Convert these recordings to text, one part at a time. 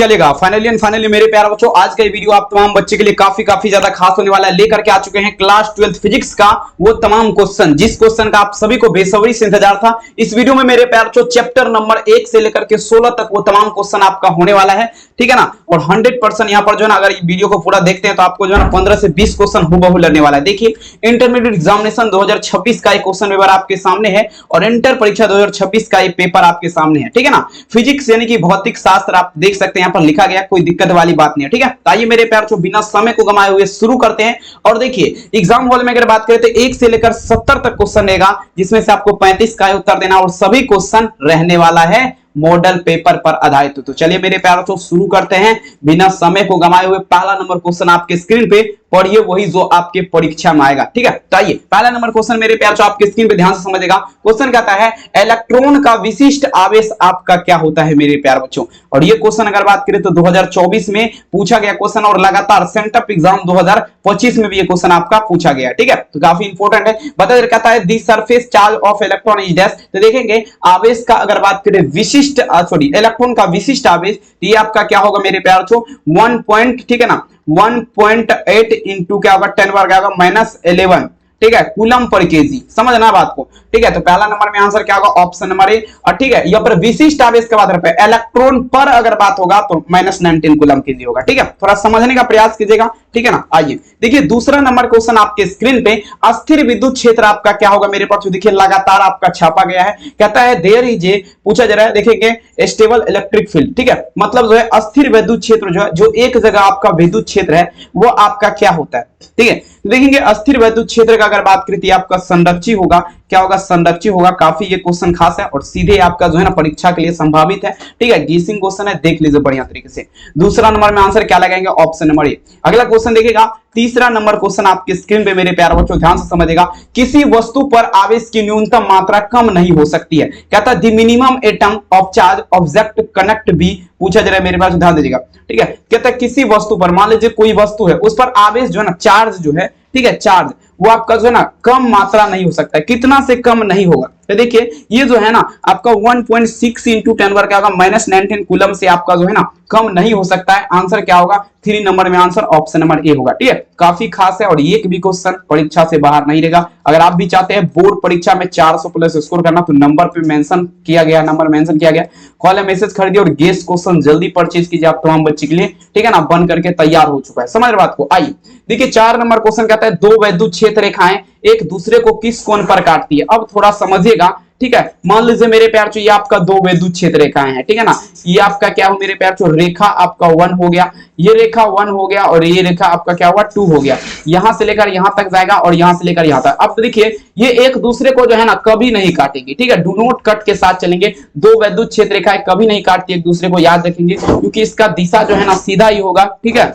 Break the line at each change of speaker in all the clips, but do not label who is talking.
चलेगा। फाइनली मेरे प्यारे बच्चों, आज का ये वीडियो आप तमाम बच्चे के लिए काफी ज्यादा खास होने वाला है। लेकर के आ चुके हैं क्लास 12 फिजिक्स का वो तमाम क्वेश्चन, जिस क्वेश्चन का आप सभी को बेसब्री से इंतजार था। इस वीडियो में मेरे प्यारे बच्चों चैप्टर नंबर 1 से लेकर के 16 तक वो तमाम क्वेश्चन आपका होने वाला है, ठीक है ना। और 100% यहाँ पर जो है ना, अगर वीडियो को पूरा देखते हैं तो आपको जो है ना 15 से 20 क्वेश्चन हूबहू लगने वाला है। देखिए, इंटरमीडिएट एग्जामिनेशन 2026 का एक क्वेश्चन पेपर आपके सामने है और इंटर परीक्षा 2026 का एक पेपर आपके सामने है, ठीक है ना। फिजिक्स यानी कि भौतिक शास्त्र आप देख सकते हैं, यहाँ पर लिखा गया, कोई दिक्कत वाली बात नहीं है, ठीक है। तो आइए मेरे प्यार बिना समय को गंवाए हुए शुरू करते हैं। और देखिए, एग्जाम हॉल में अगर बात करें तो 1 से लेकर 70 तक क्वेश्चन रहेगा, जिसमें से आपको 35 का उत्तर देना और सभी क्वेश्चन रहने वाला है मॉडल पेपर पर आधारित। तो चलिए मेरे प्यारों को शुरू करते हैं बिना समय को गंवाए हुए। पहला नंबर क्वेश्चन आपके स्क्रीन पे पढ़िए, वही जो आपके परीक्षा में आएगा, ठीक है। तो आइए पहला नंबर क्वेश्चन मेरे प्यारों आपके स्क्रीन पे ध्यान से समझिएगा। क्वेश्चन कहता है इलेक्ट्रॉन का विशिष्ट आवेश आपका क्या होता है मेरे प्यारे बच्चों। और ये क्वेश्चन अगर बात करें तो 2024 में पूछा गया क्वेश्चन और लगातार सेंटअप एग्जाम 2025 में भी ये क्वेश्चन आपका पूछा गया, ठीक है। तो काफी इंपॉर्टेंट है। बता कहता है the surface charge of electron is dash. तो देखेंगे आवेश का अगर बात करें विशिष्ट इलेक्ट्रॉन का विशिष्ट आवेश, ये आपका क्या होगा मेरे प्यारे बच्चों 1 पॉइंट, ठीक है ना, 1.8 इंटू क्या होगा 10 वर्ग आएगा -11, ठीक है, कूलम पर केजी। समझना बात को, ठीक है। तो पहला नंबर में आंसर क्या होगा ऑप्शन नंबर ए। और ठीक है, यहाँ पर विशिष्ट आवेश का बात है, इलेक्ट्रॉन पर अगर बात होगा तो -19 कूलम केजी होगा, ठीक है। थोड़ा समझने का प्रयास कीजिएगा, ठीक है ना। आइए देखिए दूसरा नंबर क्वेश्चन आपके स्क्रीन पे, अस्थिर विद्युत क्षेत्र आपका क्या होगा मेरे पास। देखिए लगातार आपका छापा गया है, कहता है देयर इज ए, पूछा जा रहा है, देखेंगे स्टेबल इलेक्ट्रिक फील्ड, ठीक है। मतलब जो है अस्थिर विद्युत क्षेत्र जो है, जो एक जगह आपका विद्युत क्षेत्र है वो आपका क्या होता है, ठीक है। देखेंगे अस्थिर विद्युत क्षेत्र का अगर बात करें तो आपका संरक्षी होगा, क्या होगा संरक्षी होगा। काफी ये क्वेश्चन खास है और सीधे आपका जो है ना परीक्षा के लिए संभावित है, ठीक है। गीसिंग क्वेश्चन है, देख लीजिए बढ़िया तरीके से। दूसरा नंबर में आंसर क्या लगाएंगे ऑप्शन नंबर ए। अगला क्वेश्चन देखिएगा, तीसरा नंबर क्वेश्चन आपके स्क्रीन पे मेरे प्यारे बच्चों ध्यान से समझिएगा। किसी वस्तु पर आवेश की न्यूनतम मात्रा कम नहीं हो सकती है, कहता है the minimum atom of charge object connect be. पूछा जा रहा है मेरे पास, ध्यान दीजिएगा, ठीक है। कहता है किसी वस्तु पर, मान लीजिए कोई वस्तु है, उस पर आवेश जो है ना, चार्ज जो है, ठीक है, चार्ज वो आपका जो है ना कम मात्रा नहीं हो सकता है। कितना से कम नहीं होगा, तो देखिए ये जो है ना आपका 1.6 इंटू 10 वर्ग आएगा -19 कूलम से आपका जो है ना कम नहीं हो सकता है। आंसर क्या होगा 3 नंबर में आंसर ऑप्शन नंबर ए होगा, ठीक है। काफी खास है और एक भी क्वेश्चन परीक्षा से बाहर नहीं रहेगा। अगर आप भी चाहते हैं बोर्ड परीक्षा में 400 प्लस स्कोर करना तो नंबर पे मेंशन किया गया, नंबर मेंशन किया गया, कॉल मैसेज खरीदिए और गेस्ट क्वेश्चन जल्दी परचेज कीजिए आप तमाम बच्चे के लिए, ठीक है ना। बन करके तैयार हो चुका है, समझ बात को। आइए देखिए 4 नंबर क्वेश्चन कहता है दो विद्युत क्षेत्र रेखाएं एक दूसरे को किस कोण पर काटती है। अब थोड़ा समझिएगा, ठीक है। मान लीजिए मेरे प्यार ये आपका दो विद्युत क्षेत्र रेखाएं हैं, ठीक है ना। ये आपका क्या हो मेरे प्यार रेखा आपका 1 हो गया, ये रेखा 1 हो गया और ये रेखा आपका क्या हुआ 2 हो गया। यहां से लेकर यहां तक जाएगा और यहां से लेकर यहां तक। अब देखिए ये एक दूसरे को जो है ना कभी नहीं काटेंगे, ठीक है। डू नॉट कट के साथ चलेंगे। दो विद्युत क्षेत्र रेखाएं कभी नहीं काटती एक दूसरे को, याद रखेंगे, क्योंकि इसका दिशा जो है ना सीधा ही होगा, ठीक है।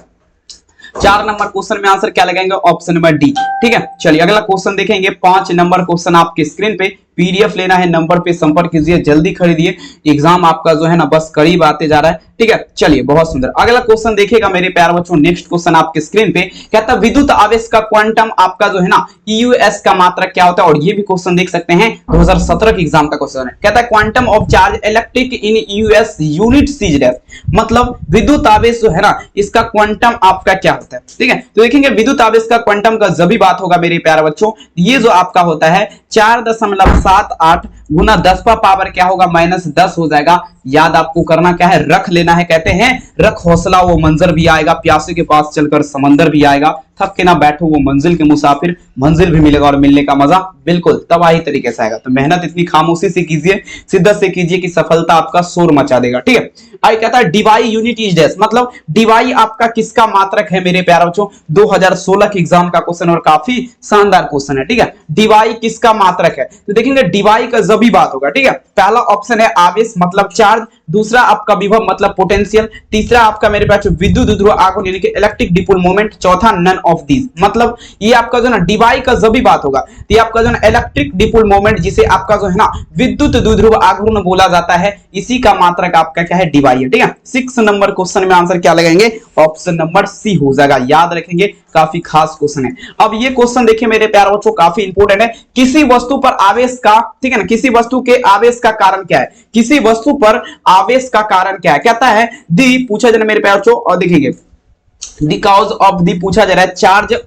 4 नंबर क्वेश्चन में आंसर क्या लगाएंगे ऑप्शन नंबर डी, ठीक है। चलिए अगला क्वेश्चन देखेंगे। 5 नंबर क्वेश्चन आपके स्क्रीन पे, पीडीएफ लेना है नंबर पे संपर्क कीजिए, जल्दी खरीदिए, एग्जाम आपका जो है ना बस करीब आते जा रहा है, ठीक है। चलिए बहुत सुंदर अगला क्वेश्चन देखिएगा मेरे प्यारे बच्चों। नेक्स्ट क्वेश्चन आपके स्क्रीन पे कहता है विद्युत आवेश का क्वांटम आपका जो है ना ईयूएस का मात्रक क्या होता है। और ये भी क्वेश्चन देख सकते हैं 2017 के एग्जाम का क्वेश्चन है। कहता है quantum of charge electric in US unit सीज डैश, मतलब विद्युत आवेश जो है ना इसका क्वांटम आपका क्या होता है, ठीक है। तो देखेंगे विद्युत आवेश का क्वांटम का जब भी बात होगा मेरे प्यारे बच्चों, ये जो आपका होता है 4.78 गुना 10 का पावर क्या होगा -10 हो जाएगा। याद आपको करना क्या है, रख लेना है। कहते हैं रख हौसला वो मंजर भी आएगा, प्यासे के पास चलकर समंदर भी आएगा, थक के ना बैठो वो मंजिल के मुसाफिर, मंजिल भी मिलेगा और मिलने का मजा बिल्कुल तबाही तरीके से आएगा। तो मेहनत इतनी खामोशी से कीजिए, शिद्दत से कीजिए कि सफलता आपका शोर मचा देगा, ठीक है। आई कहता है डीवाई यूनिट इज डैश, मतलब डीवाई आपका किसका मात्रक है मेरे प्यारे बच्चों। 2016 के एग्जाम का क्वेश्चन और काफी शानदार क्वेश्चन है, ठीक है। डीवाई किसका मात्रक है, तो देखेंगे डीवाई का जब भी बात होगा, ठीक है। पहला ऑप्शन है आवेश मतलब चार्ज, दूसरा आपका विभव मतलब पोटेंशियल, तीसरा आपका मेरे पास विद्युत ध्रुव आघूर्ण यानी कि इलेक्ट्रिक डिपोल मोमेंट, चौथा नन ऑफ दीज। मतलब ये आपका जो ना डीवाई का जब भी बात होगा तो ये आपका जो ना इलेक्ट्रिक डिपोल मोमेंट, जिसे आपका जो है ना विद्युत द्विध्रुव आघूर्ण बोला जाता है, इसी का मात्रक आपका क्या है डीवाई आइए, ठीक है। 6 नंबर क्वेश्चन में आंसर क्या लगाएंगे, ऑप्शन नंबर सी हो जाएगा, याद रखेंगे, काफी खास क्वेश्चन है। अब ये क्वेश्चन देखिए मेरे प्यारे बच्चों, काफी इंपोर्टेंट है। किसी वस्तु पर आवेश का, ठीक है ना, किसी वस्तु के आवेश का कारण क्या है, किसी वस्तु पर आवेश का कारण क्या है, कहता है दी, पूछा जा रहा है मेरे प्यारे बच्चों, और देखेंगे द कॉज ऑफ दी, पूछा जा रहा है charge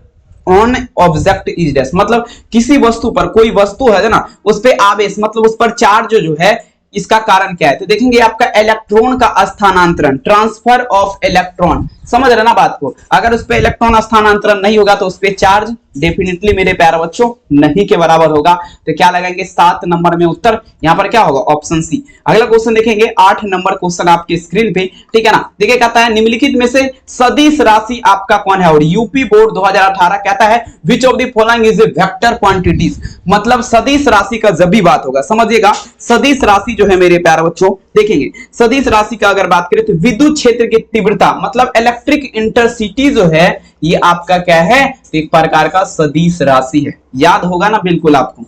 on object is dash, मतलब किसी वस्तु पर, कोई वस्तु है ना, उस पे आवेश मतलब उस पर चार्ज जो है, इसका कारण क्या है। तो देखेंगे आपका इलेक्ट्रॉन का स्थानांतरण, ट्रांसफर ऑफ इलेक्ट्रॉन, समझ रहे ना बात को। अगर उस पे इलेक्ट्रॉन स्थानांतरण नहीं होगा तो उस पे चार्ज डेफिनेटली मेरे प्यारे बच्चों नहीं के बराबर होगा। तो क्या लगाएंगे 7 नंबर में उत्तर, यहां पर क्या होगा, ऑप्शन सी। अगला क्वेश्चन देखेंगे 8 नंबर क्वेश्चन आपके स्क्रीन पे, ठीक है ना। देखिए कहता है निम्नलिखित में से सदिश राशि आपका कौन है, और यूपी बोर्ड 2018 कहता है which of the following is a vector quantities, मतलब सदिश राशि का जब भी बात होगा, समझिएगा सदिश राशि जो है मेरे प्यारे बच्चों, देखेंगे सदिश राशि का अगर बात करें तो विद्युत क्षेत्र की तीव्रता, मतलब इलेक्ट्रिक इंटरसिटी जो है, ये आपका क्या है, एक प्रकार का सदिश राशि है। याद होगा ना बिल्कुल आपको,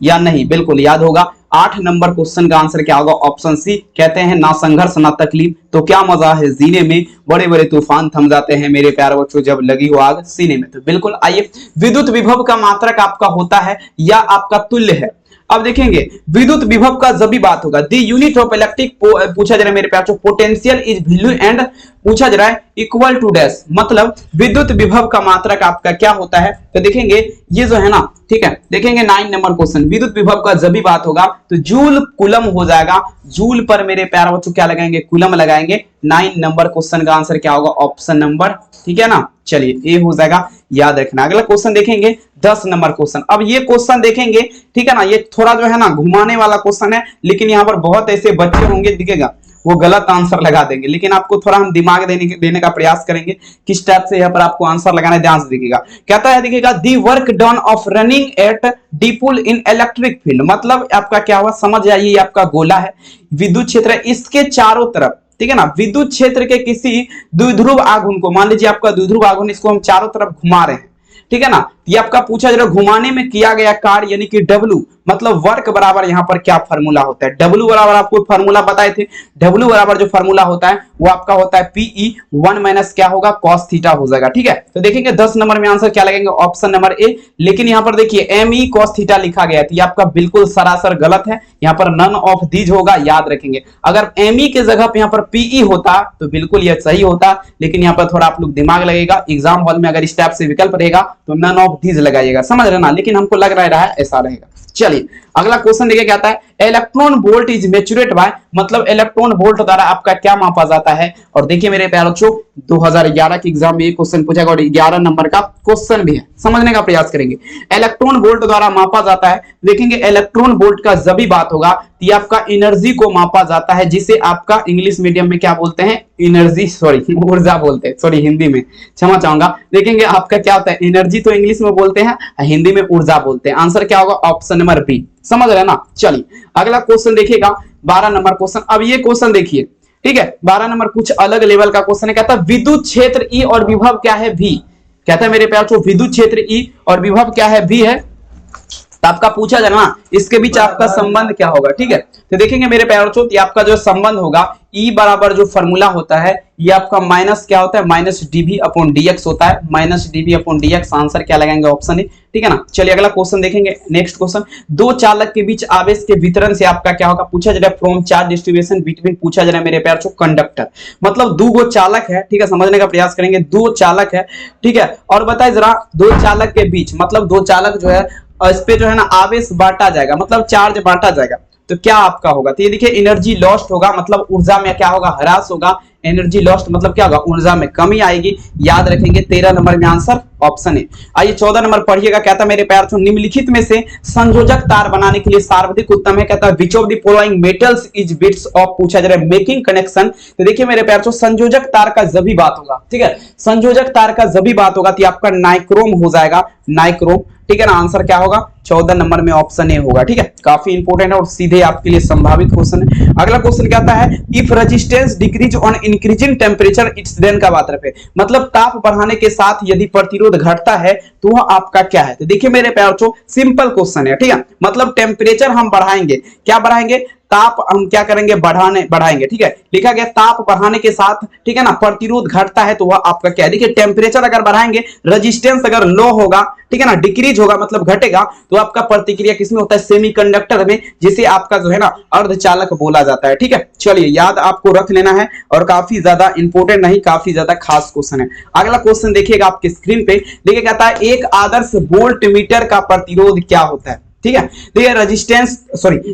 या नहीं, बिल्कुल याद होगा। 8 नंबर क्वेश्चन का आंसर क्या होगा, ऑप्शन सी। कहते हैं ना संघर्ष ना तकलीफ तो क्या मजा है जीने में, बड़े बड़े तूफान थम जाते हैं मेरे प्यारे बच्चों जब लगी हो आग सीने में। तो बिल्कुल आइए, विद्युत विभव का मात्रक आपका होता है या आपका तुल्य है। अब देखेंगे विद्युत विभव का जब भी बात होगा, द यूनिट ऑफ इलेक्ट्रिक, पूछा जा रहा है मेरे प्यारे, पोटेंशियल इज वैल्यू एंड पूछा जा रहा है इक्वल टू डैश, मतलब विद्युत विभव का मात्रक आपका क्या होता है। तो देखेंगे ये जो है ना, ठीक है, देखेंगे 9 नंबर क्वेश्चन, विद्युत विभव का जब भी बात होगा तो जूल कुलम हो जाएगा, जूल पर मेरे प्यारे बच्चों क्या लगाएंगे, कुलम लगाएंगे। 9 नंबर क्वेश्चन का आंसर क्या होगा, ऑप्शन नंबर, ठीक है ना, चलिए ए हो जाएगा, याद रखना। अगला क्वेश्चन देखेंगे 10 नंबर क्वेश्चन। अब ये क्वेश्चन देखेंगे, ठीक है ना, ये थोड़ा जो है ना घुमाने वाला क्वेश्चन है, लेकिन यहाँ पर बहुत ऐसे बच्चे होंगे दिखेगा वो गलत आंसर लगा देंगे, लेकिन आपको थोड़ा हम दिमाग देने का प्रयास करेंगे किस टाइप से यहाँ पर आपको आंसर लगाना है, ध्यान से देखिएगा। कहता है देखिएगा the work done of running at dipole in electric field, मतलब आपका क्या हुआ, समझ जाइए आपका गोला है, विद्युत क्षेत्र है, इसके चारों तरफ, ठीक है ना, विद्युत क्षेत्र के किसी द्विध्रुव आघूर्ण को, मान लीजिए आपका द्विध्रुव आघूर्ण, इसको हम चारों तरफ घुमा रहे हैं, ठीक है ना। ये आपका पूछा जा रहा है घुमाने में किया गया कार्य यानी कि W, मतलब वर्क बराबर यहाँ पर क्या फार्मूला होता है, W बराबर आपको फार्मूला बताए थे, W बराबर जो फार्मूला होता है वो आपका होता है PE 1 माइनस क्या होगा, cos थीटा हो जाएगा, ठीक है। तो देखेंगे 10 नंबर में आंसर क्या लगेंगे, ऑप्शन नंबर ए। लेकिन यहाँ पर देखिए ME cos थीटा लिखा गया है, तो ये आपका बिल्कुल सरासर गलत है, यहाँ पर नन ऑफ दीज होगा, याद रखेंगे। अगर ME के जगह पे यहाँ पर PE होता तो बिल्कुल यह सही होता, लेकिन यहाँ पर थोड़ा आप लोग दिमाग लगेगा, एग्जाम हॉल में अगर इस टाइप से विकल्प रहेगा तो नन ऑफ दीज लगाइएगा, समझ रहे ना, लेकिन हमको लग रहा है ऐसा रहेगा। चलिए अगला क्वेश्चन देखिए, क्या आता है इलेक्ट्रॉन वोल्ट इज मेचुरेट बाय, मतलब इलेक्ट्रॉन वोल्ट द्वारा आपका क्या मापा जाता है। और देखिए मेरे प्यारे बच्चों 2011 के एग्जाम में ये क्वेश्चन पूछा गया और 11 नंबर का क्वेश्चन भी है, समझने का प्रयास करेंगे। इलेक्ट्रॉन वोल्ट द्वारा मापा जाता है, देखेंगे इलेक्ट्रॉन वोल्ट का जब भी बात होगा तो आपका एनर्जी को मापा जाता है, जिसे आपका इंग्लिश मीडियम में क्या बोलते हैं, एनर्जी, सॉरी ऊर्जा बोलते हैं, सॉरी हिंदी में क्षमा चाहूंगा। देखेंगे आपका क्या होता है, एनर्जी तो इंग्लिश में बोलते हैं, हिंदी में ऊर्जा बोलते हैं। आंसर क्या होगा, ऑप्शन नंबर बी, समझ रहे ना। चलिए अगला क्वेश्चन देखिएगा 12 नंबर क्वेश्चन। अब ये क्वेश्चन देखिए, ठीक है, 12 नंबर कुछ अलग लेवल का क्वेश्चन है। कहता है विद्युत क्षेत्र ई और विभव क्या है, भी। कहता है मेरे प्यारे विद्युत क्षेत्र ई और विभव क्या है, भी है। तो आपका पूछा जाना इसके बीच आपका संबंध क्या होगा, ठीक है। तो देखेंगे मेरे प्यारे बच्चों, ये आपका जो संबंध होगा E बराबर जो फॉर्मूला होता है ये आपका माइनस क्या होता है, माइनस dV अपॉन dx होता है, minus dV upon dx। Answer क्या लगाएंगे, ऑप्शन ए, ठीक है ना। चलिए अगला क्वेश्चन देखेंगे, नेक्स्ट क्वेश्चन, दो चालक के बीच आवेश के वितरण से आपका क्या होगा, पूछा जा रहा है फ्रॉम चार्ज डिस्ट्रीब्यूशन बिटवीन, पूछा जा रहा है मेरे प्यारे बच्चों कंडक्टर, मतलब दो गो चालक है, ठीक है, समझने का प्रयास करेंगे, दो चालक है, ठीक है। और बताए जरा दो चालक के बीच, मतलब दो चालक जो है इस पे जो है ना आवेश बांटा जाएगा, मतलब चार्ज बांटा जाएगा, तो क्या आपका होगा, तो ये देखिए एनर्जी लॉस्ट होगा, मतलब ऊर्जा में क्या होगा, ह्रास होगा। एनर्जी लॉस्ट मतलब क्या होगा, ऊर्जा में कमी आएगी, याद रखेंगे। 13 नंबर में आंसर ऑप्शन है। आइए 14 नंबर पढ़िएगा, कहता है मेरे प्यारे बच्चों निम्नलिखित में से संयोजक तार बनाने के लिए सर्वाधिक उत्तम है, कहता है which of the following metals is bits of, पूछा जा रहा है मेकिंग कनेक्शन। तो देखिए मेरे प्यारे बच्चों संयोजक तार का जब भी बात होगा, ठीक है, संयोजक तार का जब भी बात होगा तो आपका नाइक्रोम हो जाएगा, नाइक्रोम, ठीक है ना। आंसर क्या होगा, 14 नंबर में ऑप्शन ए होगा। ठीक है, काफी इंपोर्टेंट है और सीधे आपके लिए संभावित क्वेश्चन है। अगला क्वेश्चन क्या आता है, if resistance decrease on increasing temperature it's then का बात रहे, मतलब ताप बढ़ाने के साथ यदि प्रतिरोध घटता है तो वह आपका क्या है। तो देखिए मेरे प्यारे बच्चों, सिंपल क्वेश्चन है। ठीक है, मतलब टेम्परेचर हम बढ़ाएंगे, क्या बढ़ाएंगे, ताप हम क्या करेंगे, बढ़ाएंगे। ठीक है, लिखा गया ताप बढ़ाने के साथ, ठीक है ना, प्रतिरोध घटता है तो वह आपका क्या है। देखिए टेम्परेचर अगर बढ़ाएंगे, रेजिस्टेंस अगर लो होगा, ठीक है ना, डिक्रीज होगा मतलब घटेगा, तो आपका प्रतिक्रिया किसमें होता है, सेमीकंडक्टर में, जिसे आपका जो है ना अर्धचालक बोला जाता है। ठीक है, चलिए याद आपको रख लेना है और काफी ज्यादा इंपोर्टेंट नहीं, काफी ज्यादा खास क्वेश्चन है। अगला क्वेश्चन देखिएगा आपके स्क्रीन पे, देखिए कहता है एक आदर्श वोल्ट मीटर का प्रतिरोध क्या होता है। ठीक है, देखिए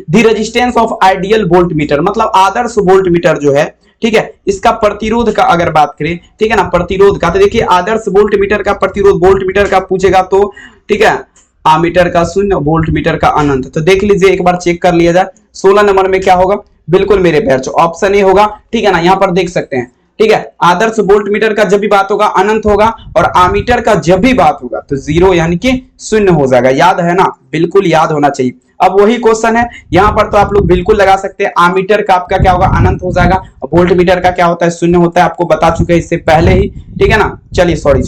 the resistance of ideal volt meter, मतलब आदर्श वोल्ट मीटर जो है, ठीक है, इसका प्रतिरोध का अगर बात करें, ठीक है ना, प्रतिरोध का, तो देखिए आदर्श वोल्ट मीटर का प्रतिरोध, वोल्ट मीटर का पूछेगा तो, ठीक है, आमीटर का 0, वोल्ट मीटर का अनंत। तो देख लीजिए एक बार चेक कर लिया जाए, 16 नंबर में क्या होगा, बिल्कुल मेरे प्यारे ऑप्शन ए होगा। ठीक है ना, यहां पर देख सकते हैं। ठीक है, आदर्श वोल्ट मीटर का जब भी बात होगा अनंत होगा, और आमीटर का जब भी बात होगा तो 0 यानी कि 0 हो जाएगा। याद है ना, बिल्कुल याद होना चाहिए। अब वही क्वेश्चन है यहां पर, तो आप लोग बिल्कुल लगा सकते हैं। आमीटर का आपका क्या होगा, अनंत हो जाएगा, वोल्ट मीटर का क्या होता है, 0 होता है, आपको बता चुके हैं इससे पहले ही। ठीक है ना, चलिए सॉरी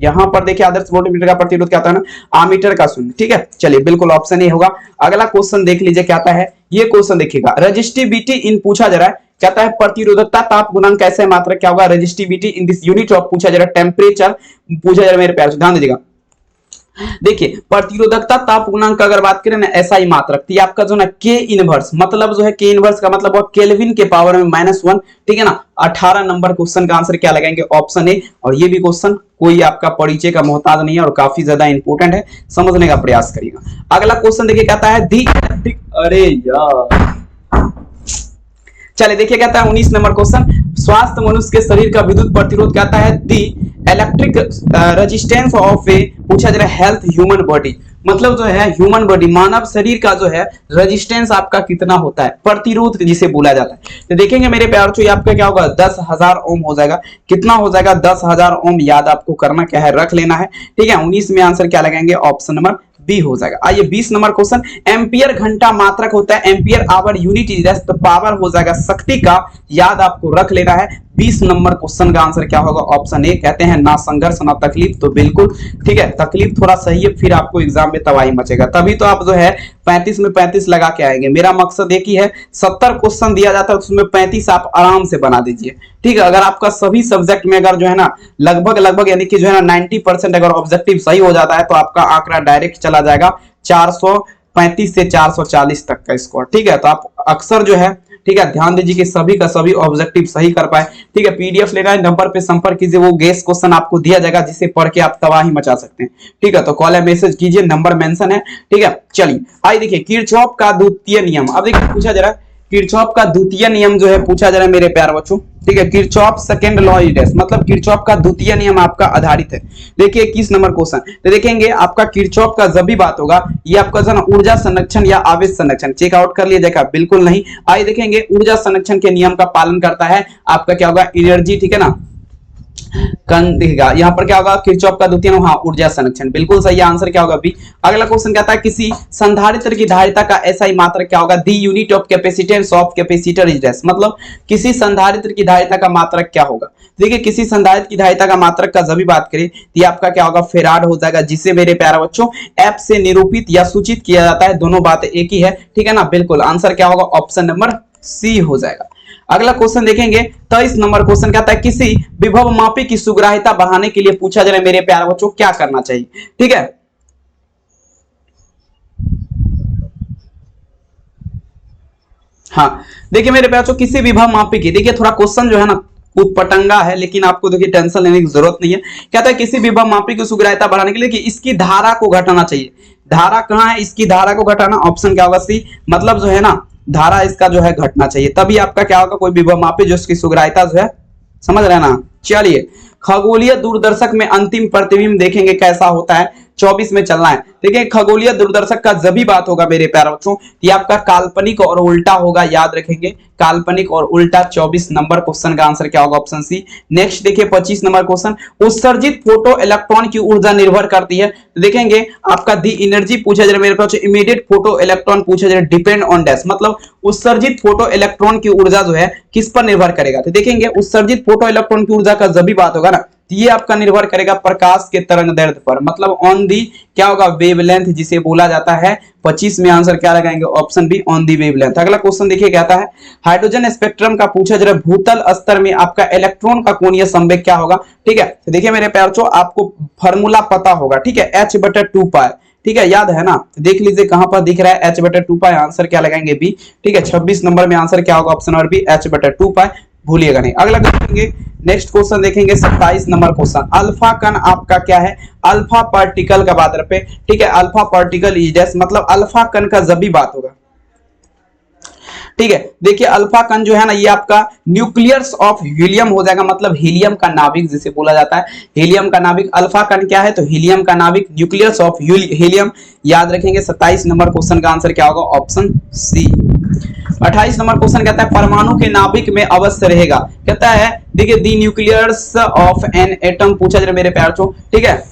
यहां पर देखिए आदर्श वोल्ट मीटर का प्रतिरोध क्या होता है ना, आमीटर का 0। ठीक है, चलिए बिल्कुल ऑप्शन ए होगा। अगला क्वेश्चन देख लीजिए क्या आता है, ये क्वेश्चन देखिएगा, रेजिस्टिविटी इन पूछा जा रहा है, कहता है प्रतिरोधकता ताप गुणांक कैसे मात्रक क्या होगा, resistivity in this unit of पूछा जा रहा है, टेम्परेचर पूछा जा रहा है मेरे प्यारे, ध्यान दीजिएगा। देखिए प्रतिरोधकता ताप गुणांक का अगर बात करें ना, ऐसा ही मात्रक, तो आपका जो ना के इनवर्स, मतलब जो है के इनवर्स का मतलब वो केल्विन के पावर में -1। ठीक है ना, 18 नंबर क्वेश्चन का आंसर क्या लगाएंगे, ऑप्शन ए। और ये भी क्वेश्चन कोई आपका परिचय का मोहताज नहीं है और काफी ज्यादा इंपोर्टेंट है, समझने का प्रयास करिएगा। अगला क्वेश्चन देखिए कहता है दी इलेक्ट्रिक, अरे यार चलिए देखिए कहता है 19 नंबर क्वेश्चन, स्वास्थ्य मनुष्य के शरीर का विद्युत प्रतिरोध कहता है दी इलेक्ट्रिक रेजिस्टेंस ऑफ ए पूछा जा रहा है हेल्थ ह्यूमन बॉडी, मतलब जो है ह्यूमन बॉडी, मानव शरीर का जो है रेजिस्टेंस आपका कितना होता है, प्रतिरोध जिसे बोला जाता है। तो देखेंगे मेरे प्यार बच्चों, आपका क्या होगा, 10,000 ओम हो जाएगा। कितना हो जाएगा, 10,000 ओम। याद आपको करना क्या है, रख लेना है। ठीक है, 19 में आंसर क्या लगाएंगे, ऑप्शन नंबर बी हो जाएगा। आइए 20 नंबर क्वेश्चन, एम्पियर घंटा मात्रक होता है, एम्पियर आवर यूनिट इज तो पावर हो जाएगा शक्ति का। याद आपको रख लेना है। 20 नंबर क्वेश्चन का आंसर क्या होगा, ऑप्शन ए। कहते हैं ना संघर्ष ना तकलीफ, तो बिल्कुल ठीक है, तकलीफ थोड़ा सही है, फिर आपको एग्जाम में तबाही मचेगा, तभी तो आप जो है 35 में 35 लगा के आएंगे। मेरा मकसद एक ही है, 70 क्वेश्चन दिया जाता है उसमें 35 आप आराम से बना दीजिए। ठीक है, अगर आपका सभी सब्जेक्ट में अगर जो है ना लगभग यानी कि जो है ना 90% अगर ऑब्जेक्टिव सही हो जाता है तो आपका आंकड़ा डायरेक्ट चला जाएगा 435 से 440 तक का स्कोर। ठीक है, तो आप अक्सर जो है, ठीक है, ध्यान दीजिए कि सभी का सभी ऑब्जेक्टिव सही कर पाए। ठीक है, पीडीएफ लेना है, नंबर पे संपर्क कीजिए, वो गेस क्वेश्चन आपको दिया जाएगा जिसे पढ़ के आप तबाही मचा सकते हैं। ठीक है, तो कॉल या मैसेज कीजिए, नंबर मेंशन है। ठीक है, चलिए आइए देखिए किरचॉफ का द्वितीय नियम। अब देखिए पूछा जा रहा है किरचॉफ का द्वितीय नियम जो है पूछा जा रहा है मेरे प्यारे बच्चों। ठीक है, किरचॉफ सेकंड लॉ इज मतलब किरचॉफ का द्वितीय नियम आपका आधारित है। देखिए 21 नंबर क्वेश्चन, तो देखेंगे आपका किरचॉफ का जब भी बात होगा, ये आपका जो ना ऊर्जा संरक्षण या आवेश संरक्षण चेकआउट कर लिया जाएगा, बिल्कुल नहीं। आइए देखेंगे ऊर्जा संरक्षण के नियम का पालन करता है आपका क्या होगा, एनर्जी। ठीक है ना, यहाँ पर क्या होगा, किरचॉफ का द्वितीय नियम, हाँ ऊर्जा संरक्षण, बिल्कुल सही आंसर क्या होगा बी। अगला क्वेश्चन कहता है किसी संधारित्र की धारिता का ऐसा ही मात्रक क्या होगा, the unit of capacitance of capacitor is dash, मतलब किसी संधारित्र की धारिता का मात्रक क्या होगा। देखिए किसी संधारित्र की धारिता का मात्रक का जब भी बात करें तो आपका क्या होगा, फेराड हो जाएगा, जिसे मेरे प्यारे बच्चों एफ से निरूपित या सूचित किया जाता है, दोनों बातें एक ही है। ठीक है ना, बिल्कुल आंसर क्या होगा, ऑप्शन नंबर सी हो जाएगा। अगला क्वेश्चन देखेंगे 23 नंबर क्वेश्चन कहता है किसी विभव मापी की सुग्राह्यता बढ़ाने के लिए पूछा जा रहा है मेरे प्यारे बच्चों क्या करना चाहिए। ठीक है, हाँ देखिए मेरे प्यारे बच्चों, किसी विभव मापी की, देखिए थोड़ा क्वेश्चन जो है ना पटंगा है, लेकिन आपको देखिए टेंशन लेने की जरूरत नहीं है। कहता है किसी विभव मापी की सुग्राह्यता बढ़ाने के लिए कि इसकी धारा को घटाना चाहिए। धारा कहाँ है, इसकी धारा को घटाना, ऑप्शन क्या होगा सी, मतलब जो है ना धारा इसका जो है घटना चाहिए, तभी आपका क्या होगा कोई विभव मापी जो इसकी सुग्राह्यता जो है, समझ रहे ना। चलिए खगोलीय दूरदर्शक में अंतिम प्रतिबिंब देखेंगे कैसा होता है। 24 में चलना है। देखिए खगोलीय दूरदर्शक का जब भी बात होगा मेरे प्यारे बच्चों, ये आपका काल्पनिक और उल्टा होगा, याद रखेंगे काल्पनिक और उल्टा। 24 नंबर क्वेश्चन का आंसर क्या होगा? Option C. नेक्स्ट देखिए 25 नंबर क्वेश्चन, उत्सर्जित फोटो इलेक्ट्रॉन की ऊर्जा निर्भर करती है। तो देखेंगे आपका दी एनर्जी पूछा जा रहा है मेरे पास, इमीडिएट फोटो इलेक्ट्रॉन पूछा जा रहा है, डिपेंड ऑन डैश, मतलब उत्सर्जित फोटो इलेक्ट्रॉन की ऊर्जा जो है किस पर निर्भर करेगा? तो देखेंगे उत्सर्जित फोटो इलेक्ट्रॉन की ऊर्जा का जब भी बात होगा ना, ये आपका निर्भर करेगा प्रकाश के तरंग दैर्ध्य पर, मतलब ऑन दी क्या होगा? वेवलेंथ जिसे बोला जाता है। 25 में आंसर क्या लगाएंगे? Option B, on the wavelength. अगला क्वेश्चन देखिए क्या आता है, हाइड्रोजन स्पेक्ट्रम का पूछा जरा, भूतल स्तर में आपका इलेक्ट्रॉन का कोणीय संवेग क्या होगा? ठीक है, तो देखिए मेरे प्यारे बच्चों आपको फॉर्मूला पता होगा, ठीक है, h/2π, ठीक है, याद है ना? देख लीजिए कहां पर दिख रहा है h/2π, आंसर क्या लगाएंगे? बी। ठीक है, 26 नंबर में आंसर क्या होगा? ऑप्शन नंबर बी, h/2π, भूलिएगा नहीं। अगला देखेंगे नेक्स्ट क्वेश्चन देखेंगे 27 नंबर क्वेश्चन, अल्फा कण आपका क्या है? अल्फा पार्टिकल का बात पे, ठीक है, अल्फा पार्टिकल इज डैश, मतलब अल्फा कण का जब भी बात होगा, ठीक है। देखिए अल्फा कण जो है ना, ये आपका न्यूक्लियस ऑफ हीलियम हो जाएगा, मतलब हीलियम का नाभिक जिसे बोला जाता है, हीलियम का नाभिक। अल्फा कण क्या है? तो हीलियम का नाभिक, न्यूक्लियस ऑफ हीलियम, याद रखेंगे। 27 नंबर क्वेश्चन का आंसर क्या होगा? Option C. 28 नंबर क्वेश्चन कहता है परमाणु के नाभिक में अवश्य रहेगा, कहता है देखिए the nucleus of an atom पूछा जा रहा है मेरे प्यारे बच्चों, ठीक है।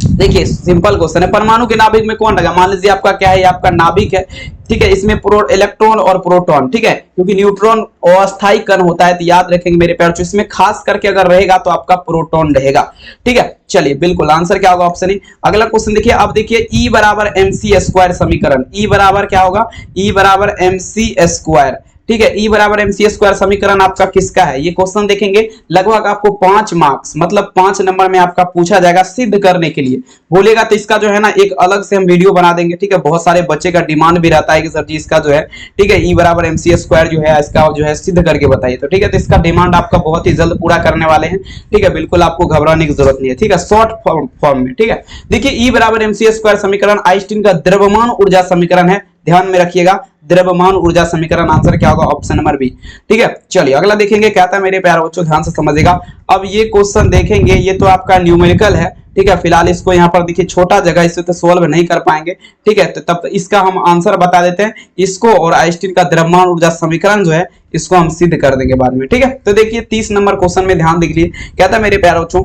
देखिए सिंपल क्वेश्चन है, परमाणु के नाभिक में कौन रहेगा? मान लीजिए आपका क्या है? ये आपका नाभिक है, ठीक है, इसमें इलेक्ट्रॉन और प्रोटॉन, ठीक है, क्योंकि न्यूट्रॉन अस्थायी कण होता है, तो याद रखेंगे मेरे प्यारे, इसमें खास करके अगर रहेगा तो आपका प्रोटॉन रहेगा, ठीक है। चलिए बिल्कुल आंसर क्या होगा? Option E. अगला क्वेश्चन देखिए, अब देखिए E बराबर mc स्क्वायर समीकरण, E बराबर क्या होगा? E बराबर mc स्क्वायर, ठीक है, E बराबर mc स्क्वायर समीकरण आपका किसका है? ये क्वेश्चन देखेंगे लगभग आपको 5 मार्क्स, मतलब 5 नंबर में आपका पूछा जाएगा सिद्ध करने के लिए। बोलेगा तो इसका जो है ना एक अलग से हम वीडियो बना देंगे, ठीक है। बहुत सारे बच्चे का डिमांड भी रहता है कि सर जी इसका जो है, ठीक है, E बराबर mc स्क्वायर जो है इसका जो है सिद्ध करके बताइए, तो ठीक है, तो इसका डिमांड आपका बहुत ही जल्द पूरा करने वाले हैं, ठीक है, बिल्कुल आपको घबराने की जरूरत नहीं है, ठीक है, शॉर्ट फॉर्म में, ठीक है। देखिए E बराबर mc स्क्वायर समीकरण आइंस्टीन का द्रव्यमान ऊर्जा समीकरण है, ध्यान में रखिएगा, द्रव्यमान ऊर्जा समीकरण, आंसर क्या होगा? ऑप्शन नंबर बी, ठीक है। चलिए अगला देखेंगे क्या था मेरे प्यारे बच्चों, ध्यान से समझिएगा। अब ये क्वेश्चन देखेंगे, ये तो आपका न्यूमेरिकल है, ठीक है, फिलहाल इसको यहाँ पर देखिए छोटा जगह, इससे तो सोल्व नहीं कर पाएंगे, ठीक है, तो तब इसका हम आंसर बता देते हैं, इसको और आइंस्टीन का द्रव्यमान ऊर्जा समीकरण जो है इसको हम सिद्ध कर देंगे बाद में, ठीक है। तो देखिए 30 नंबर क्वेश्चन में ध्यान देखिए क्या था मेरे प्यारे बच्चों,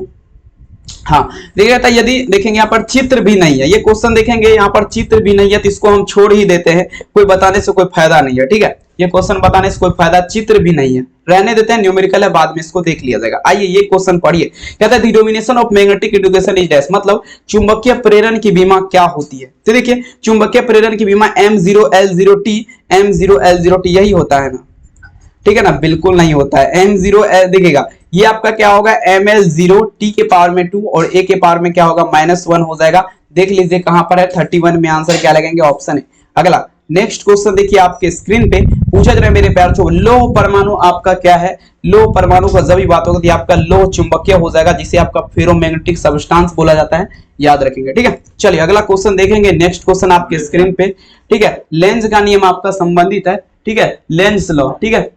हाँ देखिएगा, यदि देखेंगे यहाँ पर चित्र भी नहीं है, ये क्वेश्चन देखेंगे यहाँ पर चित्र भी नहीं है, तो इसको हम छोड़ ही देते हैं, कोई बताने से कोई फायदा नहीं है, ठीक है, ये क्वेश्चन बताने से कोई फायदा, चित्र भी नहीं है, रहने देते हैं, न्यूमेरिकल है, बाद में इसको देख लिया जाएगा। आइए ये क्वेश्चन पढ़िए, कहता है the dimension of magnetic induction is dash, मतलब चुंबकीय प्रेरण की विमा क्या होती है? तो देखिए चुंबकीय प्रेरण की विमा M0L0T, M0L0T यही होता है ना, ठीक है ना? बिल्कुल नहीं होता है, M0L देखिएगा ये आपका क्या होगा? ML0 T के पावर में 2 और A के पावर में क्या होगा? -1 हो जाएगा। देख लीजिए कहां पर है, 31 में आंसर क्या लगेंगे? ऑप्शन है। अगला नेक्स्ट क्वेश्चन देखिए आपके स्क्रीन पे पूछा जा रहा है मेरे प्यारे बच्चों, लौह परमाणु आपका क्या है? लौह परमाणु का जब भी बात होगा तो आपका लौह चुंबकीय हो जाएगा, जिसे आपका फेरोमैग्नेटिक सब्सटेंस बोला जाता है, याद रखेंगे, ठीक है। चलिए अगला क्वेश्चन देखेंगे, नेक्स्ट क्वेश्चन आपके स्क्रीन पे, ठीक है, लेंस का नियम आपका संबंधित है, ठीक है, लेंस लॉ, ठीक है।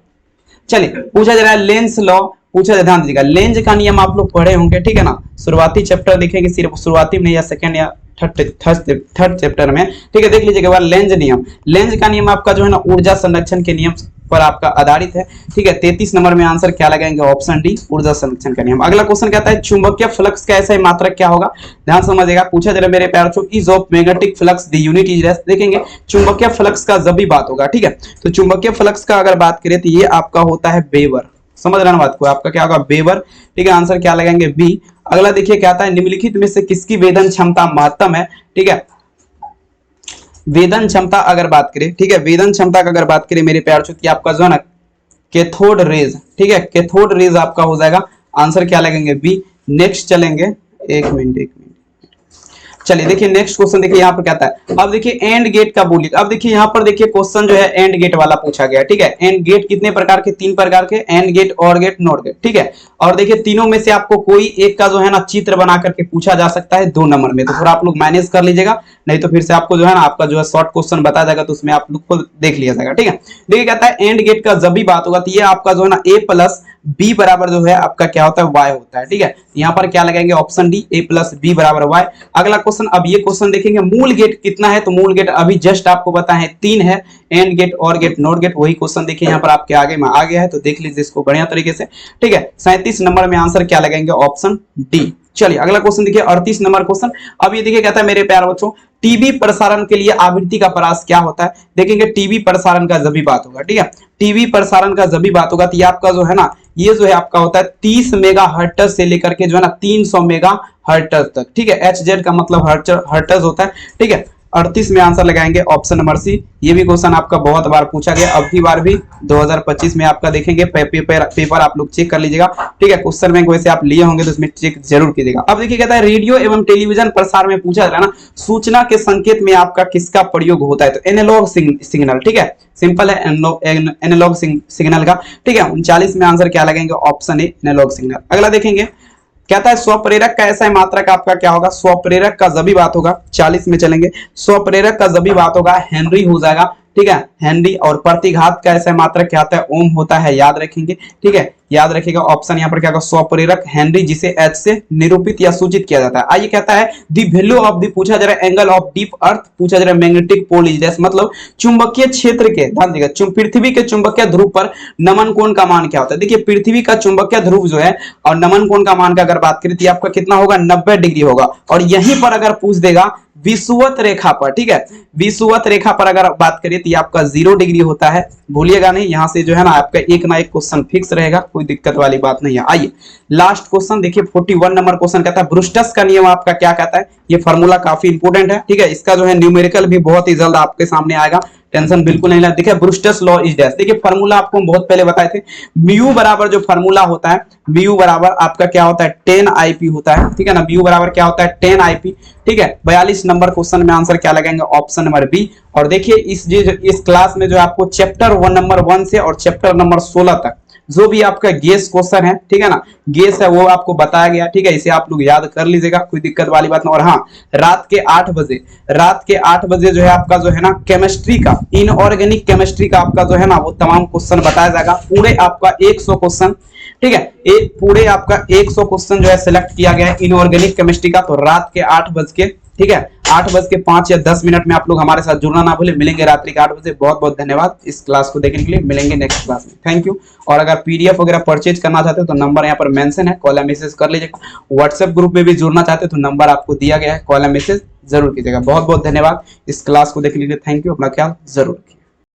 चलिए पूछा जा रहा है लेंस लॉ, पूछा ध्यान दीजिएगा, लेंस का नियम आप लोग पढ़े होंगे, ठीक है ना? शुरुआती चैप्टर देखेंगे, सिर्फ शुरुआती में या सेकंड या थर्ड चैप्टर में, ठीक है, देख लीजिएगा लेंस नियम। लेंस का नियम आपका जो है ना ऊर्जा संरक्षण के नियम पर आपका आधारित है, ठीक है। 33 नंबर में आंसर क्या लगाएंगे? ऑप्शन डी, ऊर्जा संरक्षण का नियम। अगला क्वेश्चन कहता है चुंबकीय फ्लक्स का ऐसा मात्रक क्या होगा? ध्यान समझिएगा, पूछा जा रहा है मेरे प्यारे बच्चों, is of magnetic flux the unit is dash. देखेंगे चुंबकीय फ्लक्स का जब भी बात होगा, ठीक है, तो चुंबकीय फ्लक्स का अगर बात करें तो ये आपका होता है वेबर, समझ रहे हैं बात को, आपका क्या होगा? वेबर, ठीक है, आंसर क्या लगाएंगे? बी। अगला देखिए क्या आता है, निम्नलिखित में से किसकी वेदन क्षमता महत्तम है? ठीक है, वेदन क्षमता अगर बात करें, ठीक है, वेदन क्षमता का अगर बात करें मेरे प्यारे बच्चों, आपका जो है ना कैथोड रेज, ठीक है, कैथोड रेज आपका हो जाएगा, आंसर क्या लगेंगे? बी। नेक्स्ट चलेंगे, एक मिनट, चलिए देखिए नेक्स्ट क्वेश्चन देखिए यहाँ पर कहता है, अब देखिए एंड गेट का बोलिए। अब देखिए यहाँ पर देखिए क्वेश्चन जो है एंड गेट वाला पूछा गया, ठीक है। एंड गेट कितने प्रकार के? 3 प्रकार के, एंड गेट, और गेट, नॉट गेट, ठीक है। और देखिए तीनों में से आपको कोई एक का जो है ना चित्र बना करके पूछा जा सकता है 2 नंबर में, तो थोड़ा आप लोग मैनेज कर लीजिएगा, नहीं तो फिर से आपको जो है ना आपका जो है शॉर्ट क्वेश्चन बता जाएगा, तो उसमें आप लोग को देख लिया जाएगा, ठीक है। देखिए कहता है एंड गेट का जब भी बात होगा तो ये आपका जो है ना A+ बी बराबर जो है आपका क्या होता है वाई होता है। ठीक है, यहाँ पर क्या लगाएंगे option D A plus B बराबर वाई। अगला क्वेश्चन, अब ये क्वेश्चन देखेंगे मूल गेट कितना है, तो मूल गेट अभी जस्ट आपको पता है 3 है, एंड गेट और गेट नॉट गेट। वही क्वेश्चन देखिए यहाँ पर आपके आगे में आ गया है, तो देख लीजिए इसको बढ़िया तरीके से। ठीक है, 37 नंबर में आंसर क्या लगाएंगे ऑप्शन डी। चलिए अगला क्वेश्चन देखिए 38 नंबर क्वेश्चन। अब ये देखिए कहता है मेरे प्यारे बच्चों टीवी प्रसारण के लिए आवृत्ति का परास क्या होता है। देखेंगे टीवी प्रसारण का जब भी बात होगा, ठीक है, टीवी प्रसारण का जब भी बात होगा तो ये आपका जो है ना, ये जो है आपका होता है 30 मेगा हर्ट्ज से लेकर के जो है ना 300 मेगा हर्ट्ज तक। ठीक है, एचजेड का मतलब हर्ट्ज होता है। ठीक है, 38 में आंसर लगाएंगे ऑप्शन नंबर सी। ये भी क्वेश्चन आपका बहुत बार पूछा गया, अब की बार भी 2025 में आपका देखेंगे पेपर आप लोग चेक कर लीजिएगा। ठीक है, क्वेश्चन बैंक वैसे आप लिए होंगे तो इसमें चेक जरूर कीजिएगा। अब देखिए कहता है रेडियो एवं टेलीविजन प्रसार में पूछा जा रहा है ना, सूचना के संकेत में आपका किसका प्रयोग होता है, तो एनालॉग सिग्नल। ठीक है, सिंपल है एनालॉग सिग्नल का। ठीक है, 39 में आंसर क्या लगेंगे ऑप्शन ए एनालॉग सिग्नल। अगला देखेंगे कहता है स्वप्रेरक का ऐसा मात्रक आपका क्या होगा, स्वप्रेरक का जब भी बात होगा 40 में चलेंगे, स्वप्रेरक का जब भी बात होगा हेनरी हो जाएगा। ठीक है, हेनरी। और प्रतिघात का ऐसा मात्रक क्या होता है, ओम होता है, याद रखेंगे। ठीक है, याद रखिएगा ऑप्शन यहाँ पर क्या होगा स्वप्रेरक हेनरी, जिसे एच से निरूपित या सूचित किया जाता है। आइए कहता है द वैल्यू ऑफ द पूछा जा रहा है एंगल ऑफ डीप अर्थ, पूछा जा रहा है मैग्नेटिक पोल इज दैट, मतलब चुंबकीय क्षेत्र के, ध्यान दीजिएगा पृथ्वी के चुंबकीय ध्रुव पर नमन कोण का मान क्या होता है। देखिए पृथ्वी का चुंबकीय ध्रुव जो है और नमन कोण का मान का अगर बात करें तो आपका कितना होगा 90 डिग्री होगा। और यहीं पर अगर पूछ देगा विषुवत रेखा पर, ठीक है, विषुवत रेखा पर अगर बात करिए तो आपका 0 डिग्री होता है, भूलिएगा नहीं। यहां से जो है ना आपका एक ना एक क्वेश्चन फिक्स रहेगा, कोई दिक्कत वाली बात नहीं है। आइए लास्ट क्वेश्चन देखिए 41 नंबर क्वेश्चन कहता है ब्रूस्टर्स का नियम आपका क्या कहता है। ये फार्मूला काफी इंपोर्टेंट है। ठीक है, इसका जो है न्यूमेरिकल भी बहुत ही जल्द आपके सामने आएगा, टेंशन बिल्कुल नहीं लेना। देखिए ब्रूस्टर्स लॉ इज डैश, देखिए फार्मूला आपको हम बहुत पहले बताए थे, म्यू बराबर जो फार्मूला होता है, म्यू बराबर आपका क्या होता है 10 IP होता है। ठीक है ना, म्यू बराबर क्या होता है 10 IP। ठीक है, 42 नंबर क्वेश्चन में आंसर क्या लगाएंगे ऑप्शन नंबर बी। और देखिए इस क्लास में जो आपको चैप्टर नंबर 1 से और चैप्टर नंबर 16 तक जो भी आपका गेस क्वेश्चन है, ठीक है ना, गेस है वो आपको बताया गया। ठीक है, इसे आप लोग याद कर लीजिएगा, कोई दिक्कत वाली बात नहीं। और हाँ, रात के 8 बजे जो है आपका जो है ना केमिस्ट्री का, इनऑर्गेनिक केमिस्ट्री का आपका जो है ना वो तमाम क्वेश्चन बताया जाएगा। पूरे आपका 100 क्वेश्चन, ठीक है, एक पूरे आपका 100 क्वेश्चन जो है सिलेक्ट किया गया है इनऑर्गेनिक केमिस्ट्री का। तो रात के 8 बज के, ठीक है, 8:05 या 10 मिनट में आप लोग हमारे साथ जुड़ना ना भूलें। मिलेंगे रात्रि के 8 बजे। बहुत बहुत धन्यवाद इस क्लास को देखने के लिए, मिलेंगे नेक्स्ट क्लास में, थैंक यू। और अगर PDF वगैरह परचेज करना चाहते हो तो नंबर यहाँ पर मेंशन है, कॉल या मैसेज कर लीजिएगा। व्हाट्सएप ग्रुप में भी जुड़ना चाहते हो तो नंबर आपको दिया गया है, कॉल या मैसेज जरूर कीजिएगा। बहुत बहुत धन्यवाद इस क्लास को देखने के लिए, थैंक यू। अपना ख्याल जरूर रखिए।